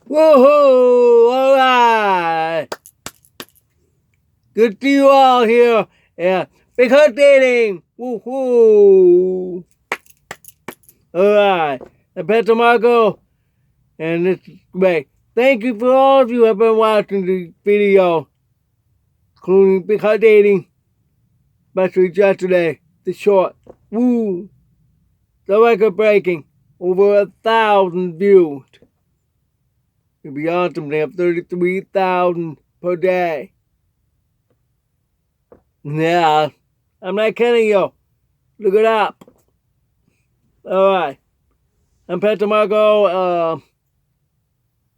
Woohoo! All right. Good to you all here. Yeah. Big Hunt Dating. Woohoo! All right. I'm Peter Marco, and this is great. Thank you for all of you who have been watching the video, including Big Hunt Dating, especially yesterday, the short. Woo! The record breaking. Over 1,000 views. It'd be awesome to have 33,000 per day. Yeah, I'm not kidding you. Look it up. All right. I'm Peter Marco.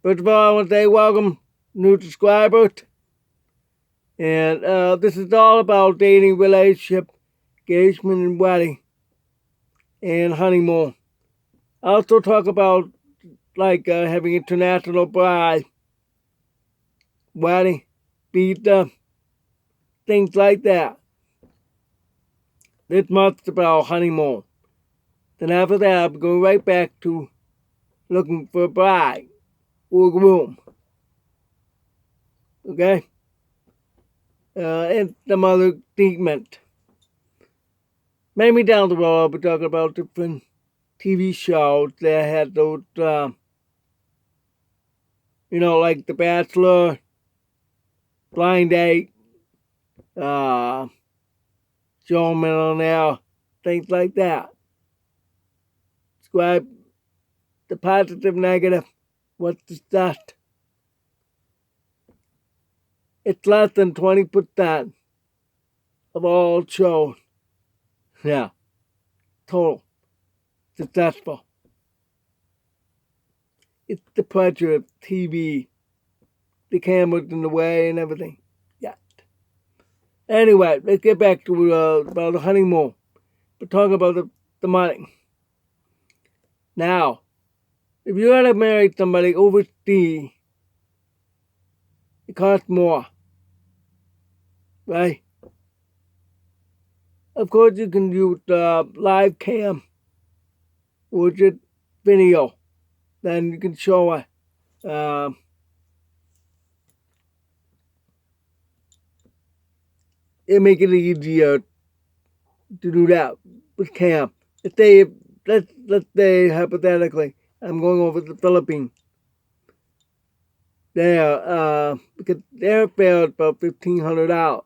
First of all, I want to say welcome, new subscribers. And this is all about dating, relationship, engagement, and wedding, and honeymoon. I also talk about having international bride, wedding, visa, things like that. This month's about honeymoon. Then after that, I'm going right back to looking for a bride or a groom. Okay? And some other treatment. Maybe down the road, I'll be talking about different TV shows that had those, like The Bachelor, Blind Date, Joe Millionaire, things like that. Describe the positive, negative, what's the stuff. It's less than 20% of all shows. Yeah, total successful. It's the pressure of TV, the cameras in the way and everything. Yeah. Anyway, let's get back to about the honeymoon. We're talking about the money. Now, if you had to marry somebody overseas, it costs more, right? Of course, you can use live cam or just video. Then you can show it. It make it easier to do that with cam. Let's say hypothetically, I'm going over to the Philippines. There, because their fare is about $1,500.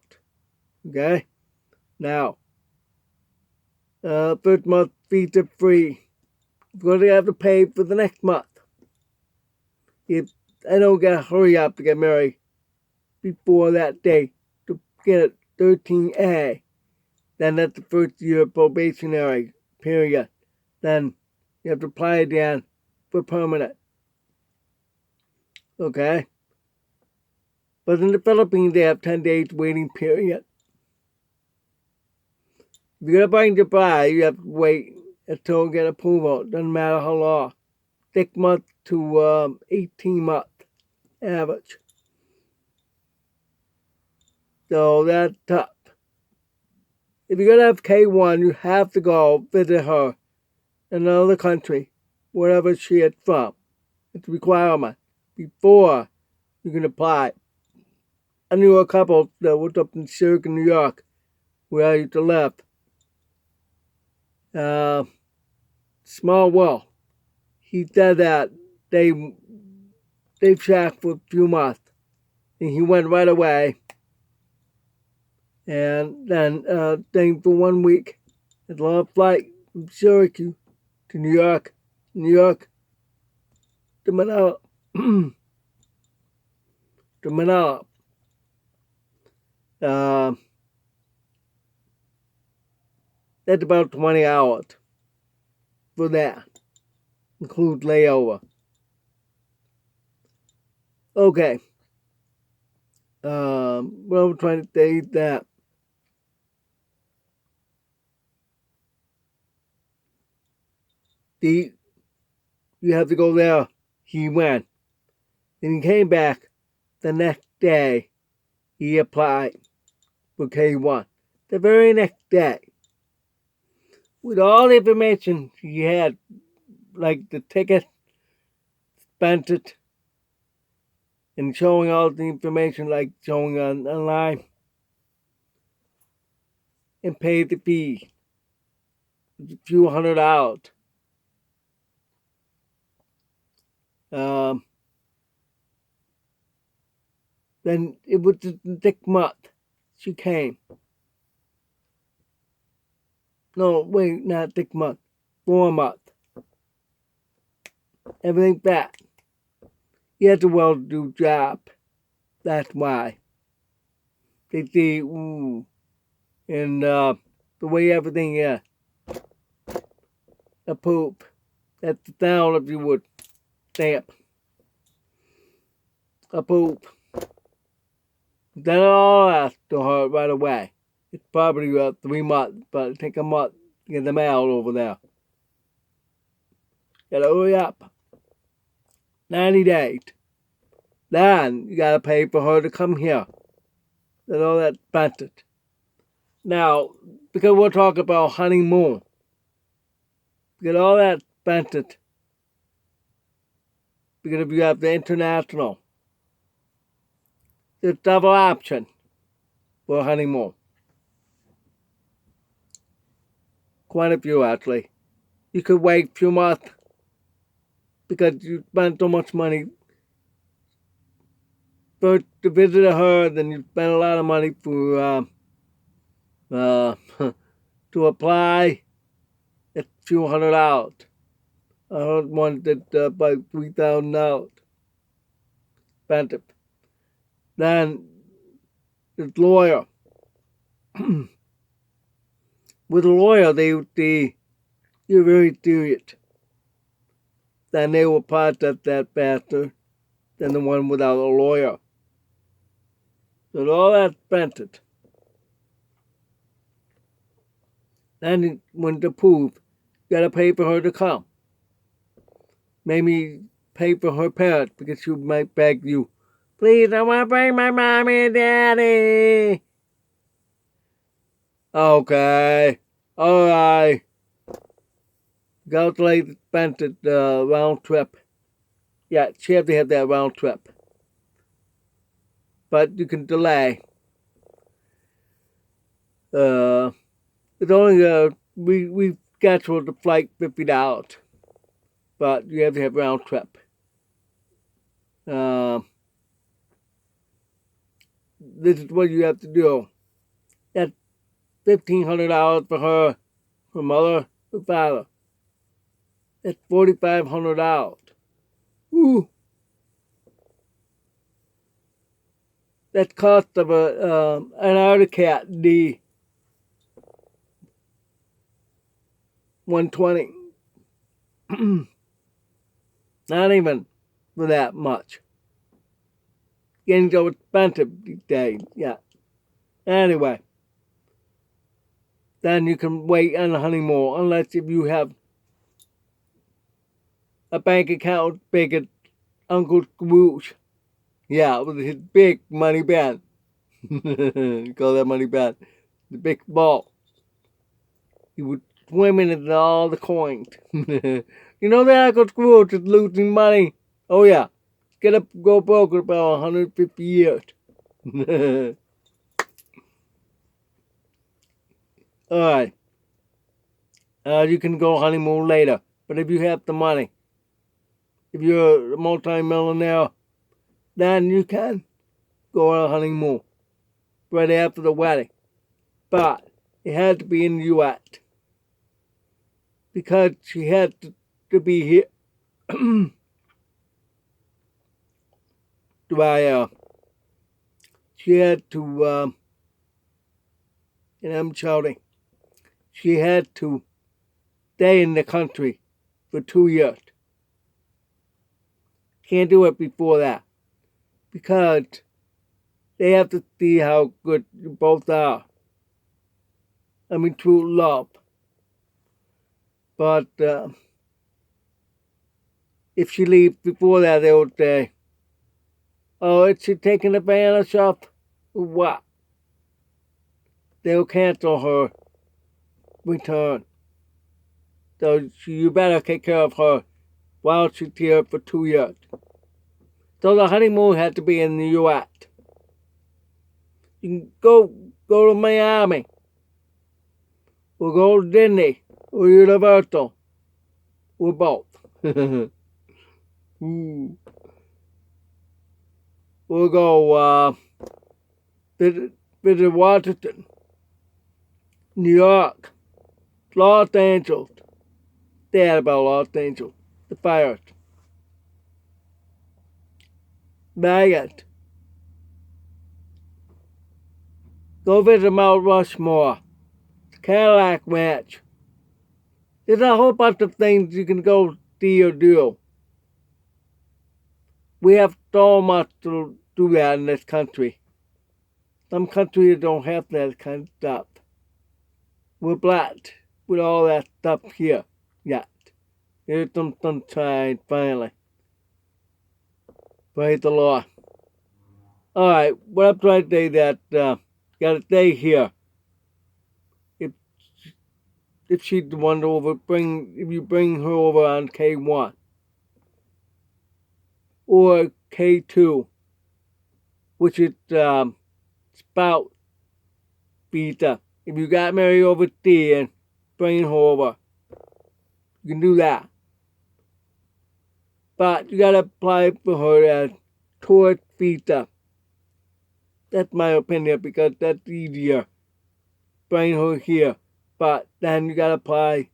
Okay, now, first month visa free. Because they have to pay for the next month. If I don't gotta hurry up to get married before that day to get 13A, then that's the first year probationary period. Then you have to apply again for permanent. Okay? But in the Philippines, they have 10 days waiting period. If you're going to buy your bride, you have to wait until you get approval. Doesn't matter how long. 6 months to 18 months average. So that's tough. If you're going to have K1, you have to go visit her in another country, wherever she is from. It's a requirement before you can apply. I knew a couple that was up in Zurich, New York, where I used to live. Small world. He said that they shacked for a few months, and he went right away. And then staying for 1 week, had a long flight from Zurich to New York, to Manila, to Manila. That's about 20 hours for that. Include layover. Okay. What I'm trying to say is that you have to go there. He went. Then he came back the next day. He applied for K1. The very next day. With all the information he had, like the ticket, spent it, and showing all the information like showing online and pay the fee, a few $100. Then it was the next month she came. No, wait, not next month. 4 months. Everything back. He has a well-to-do job. That's why. They see, ooh, and the way everything is. A poop. That's the sound if you would stamp. A poop. Then all asked to her right away. It's probably 3 months, but it take a month to get the mail over there. Gotta hurry up. 90 days. Then you gotta pay for her to come here. That's all that expensive. Now, because we're talking about honeymoon, get all that expensive. Because if you have the international, there's double option for honeymoon. Quite a few actually. You could wait a few months because you spent so much money first to visit her, then you spend a lot of money for to apply. It's a few $100. I heard one that about $3,000. Expensive. Then the lawyer. With a lawyer, you're very serious. Then they will process that faster than the one without a lawyer. So all that's expensive. Then when to prove, you gotta pay for her to come. Maybe pay for her parents because she might beg you, please, I want to bring my mommy and daddy. Okay. Alright. Calculate the expensive round trip. Yeah, she has to have that round trip. But you can delay. It's only we scheduled the flight $50. But you have to have round trip. This is what you have to do. That's $1,500 for her mother, her father. That's $4,500. Ooh. That cost of an Articat D 120. Not even for that much. Getting so expensive these days, yeah. Anyway, then you can wait on the honeymoon, unless if you have a bank account big as Uncle Scrooge. Yeah, with his big money bag. You call that money bag. The big ball. He would swim in it with all the coins. You know that Uncle Scrooge is losing money? Oh yeah. Get up, go broke in about 150 years. Alright. You can go honeymoon later. But if you have the money, if you're a multi-millionaire, then you can go on a honeymoon right after the wedding. But it had to be in the U.S. because she had to be here. She had to, and I'm shouting, she had to stay in the country for 2 years. Can't do it before that because they have to see how good you both are. I mean, true love. But if she leaves before that, they would say, oh, is she taking advantage of what? They'll cancel her return. So you better take care of her while she's here for 2 years. So the honeymoon had to be in the U.S. You can go to Miami, or go to Disney, or Universal, or both. Ooh. We'll go visit Washington, New York, Los Angeles. They had about Los Angeles, the fires. Vegas. Go visit Mount Rushmore, Cadillac Ranch. There's a whole bunch of things you can go see or do. We have so much to do that in this country. Some countries don't have that kind of stuff. We're blessed with all that stuff here yet. Here's some sunshine finally. Praise the Lord. Alright, what I'm trying to say that gotta stay here. If she's the one over, if you bring her over on K1 or K2, which is spouse visa. If you got married overseas, bring her over. You can do that. But you gotta apply for her as tourist visa. That's my opinion because that's easier. Bring her here. But then you gotta apply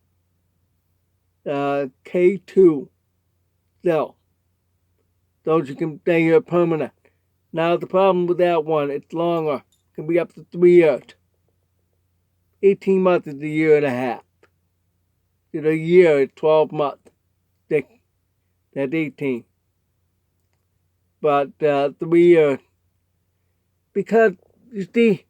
K2 still. So you can stay here permanent. Now the problem with that one, it's longer. It can be up to 3 years. 18 months is a year and a half. It's a year is 12 months. That's 18. But 3 years. Because, you see,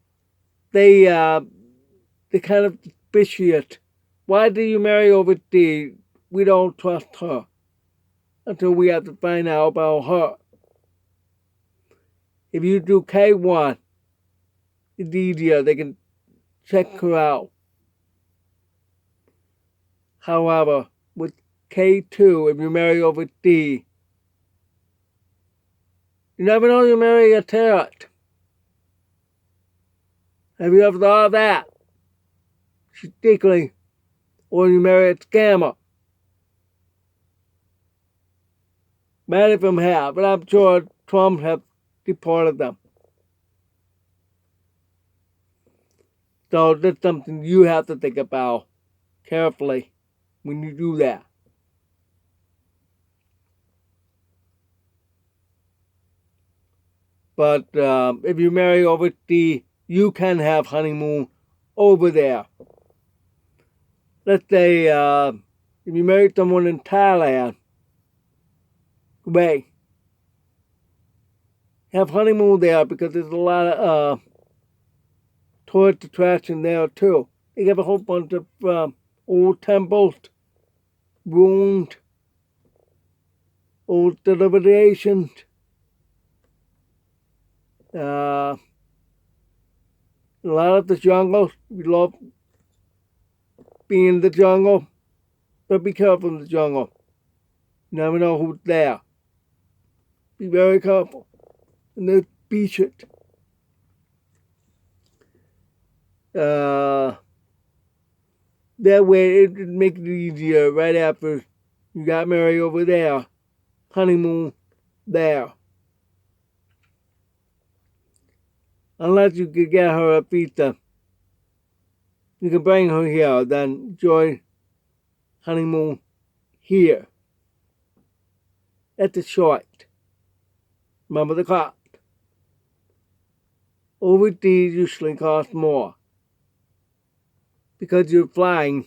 they kind of suspicious. Why do you marry overseas? We don't trust her. Until we have to find out about her. If you do K1, it's easier. They can check her out. However, with K2, if you marry overseas, you never know you marry a terrorist. Have you ever thought of that? Particularly, or you marry a scammer. Many of them have, but I'm sure Trump have deported them. So that's something you have to think about carefully when you do that. But if you marry overseas, you can have honeymoon over there. Let's say if you marry someone in Thailand, great. Have honeymoon there because there's a lot of tourist attraction there too. They have a whole bunch of old temples, ruined, old civilizations. A lot of the jungle. We love being in the jungle, but be careful in the jungle. You never know who's there. Be very careful. And then beach it. That way it makes it easier right after you got married over there. Honeymoon there. Unless you could get her a visa. You can bring her here, then enjoy honeymoon here. That's a short. Remember the cost. Overseas usually costs more. Because you're flying.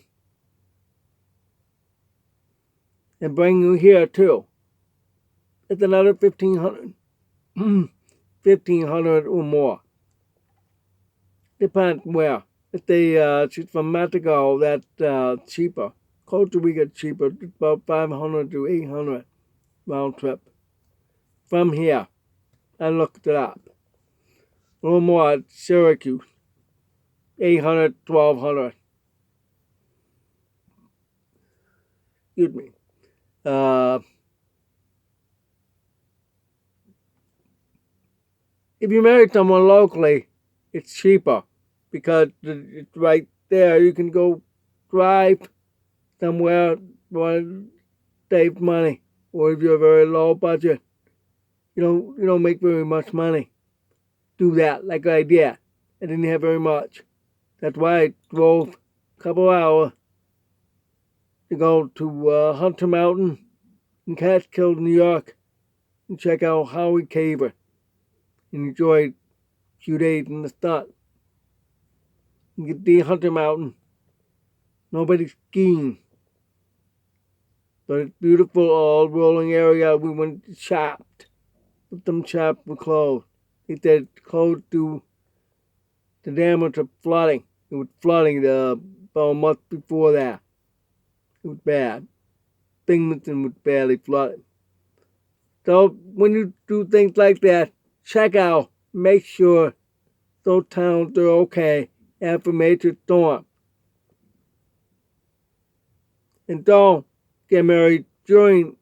And bring you here too. It's another $1,500. $1,500 or more. Depends where. If she's from Mexico, that's cheaper. Costa Rica cheaper. It's about $500 to $800 round trip. From here. I looked it up. A little more at Syracuse. $800, $1,200. Excuse me. if you marry someone locally, it's cheaper because it's right there. You can go drive somewhere to save money, or if you're very low budget, you don't make very much money. Do that like I did. I didn't have very much. That's why I drove a couple hours to go to Hunter Mountain in Catskill, New York, and check out Howard Caver and enjoy a few days in the sun. You get to Hunter Mountain. Nobody's skiing. But it's beautiful, all rolling area. We went shopped. But some shops were closed. They said closed due to damage of flooding. It was flooding about a month before that. It was bad. Binghamton was badly flooded. So when you do things like that, check out, make sure those towns are okay after major storm. And don't get married during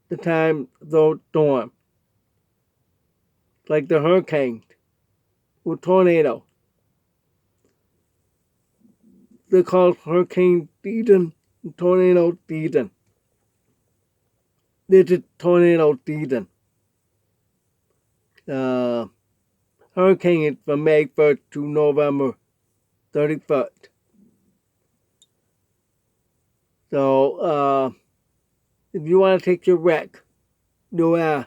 the time of those storms. Like the hurricanes or tornadoes. They're called hurricane season and tornado season. This is tornado season. Hurricane is from May 1st to November 31st. So, if you want to take your wreck, go out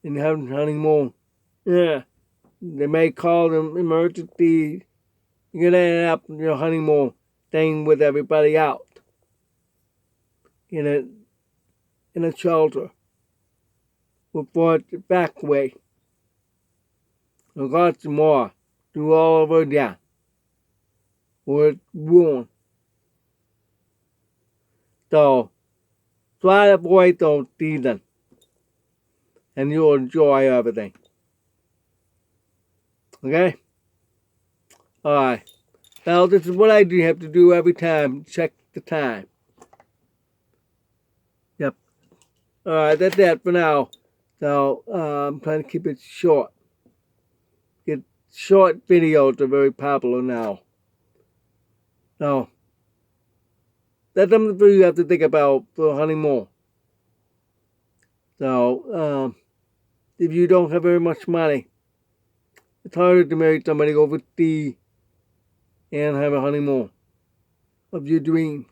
and have a honeymoon. Yeah, they may call them emergency. You're gonna end up in your honeymoon staying with everybody out in a shelter before it's evacuate. Or lots more. Do all over again. Or it's ruined. So, try to avoid those seasons. And you'll enjoy everything. Okay? Alright. Now, this is what I do have to do every time. Check the time. Yep. Alright, that's that for now. So, I'm trying to keep it short. Short videos are very popular now. So, that's something for you have to think about for honeymoon. So, if you don't have very much money, it's harder to marry somebody overseas and have a honeymoon of your dreams.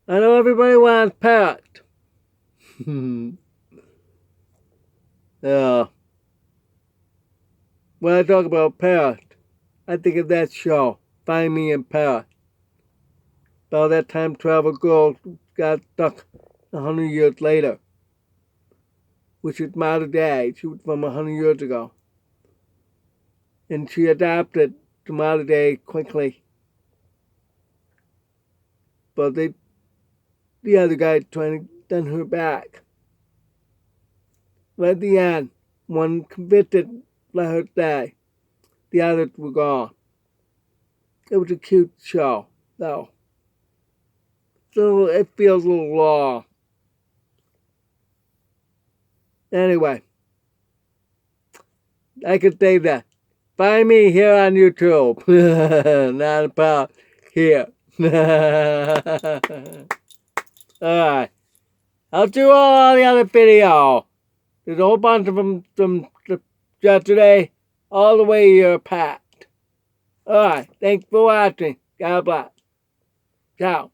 I know everybody wants parrot. When I talk about parrot, I think of that show, Find Me in Paris. About that time travel girl got stuck 100 years later, which is modern day. She was from 100 years ago. And she adapted to modern day quickly. But the other guy trying to send her back. But at the end, one convicted, let her stay. The others were gone. It was a cute show, though. So it feels a little raw. Anyway, I could say that. Find me here on YouTube. Not about here. Alright. I'll do all the other video. There's a whole bunch of them from yesterday all the way here packed. Alright. Thanks for watching. God bless. Ciao.